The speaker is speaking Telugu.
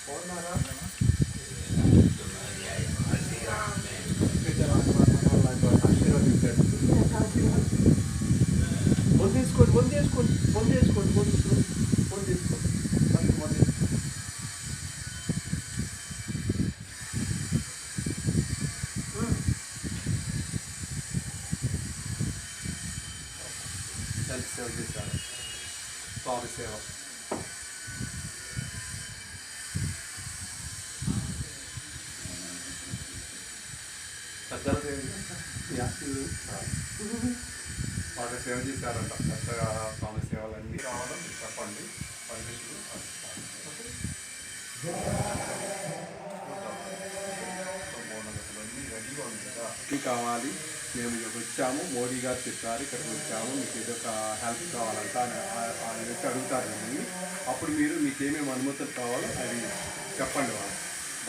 బాగున్నారా? ముందు తీసుకోండి, ముందు తీసుకోండి, ముందు తీసుకోండి, ముందు ముందు తీసుకోండి, ముందు హెల్త్ సేవ చేశారు. స్వామి సేవ పెద్దల వాళ్ళు సేవ చేశారంట. పెద్దగా స్వామి సేవలన్నీ కావాలని చెప్పండి. పర్మిషన్ రెడీగా ఉంది కదా. కావాలి, మేము ఇక్కడికి వచ్చాము, మోడీ గారు చెప్పారు ఇక్కడికి వచ్చాము, మీకు ఏదో ఒక హెల్ప్ కావాలంట అని వచ్చి అడుగుతారు మిమ్మల్ని. అప్పుడు మీరు మీకు ఏమేమి అనుమతులు కావాలో అది చెప్పండి వాళ్ళు.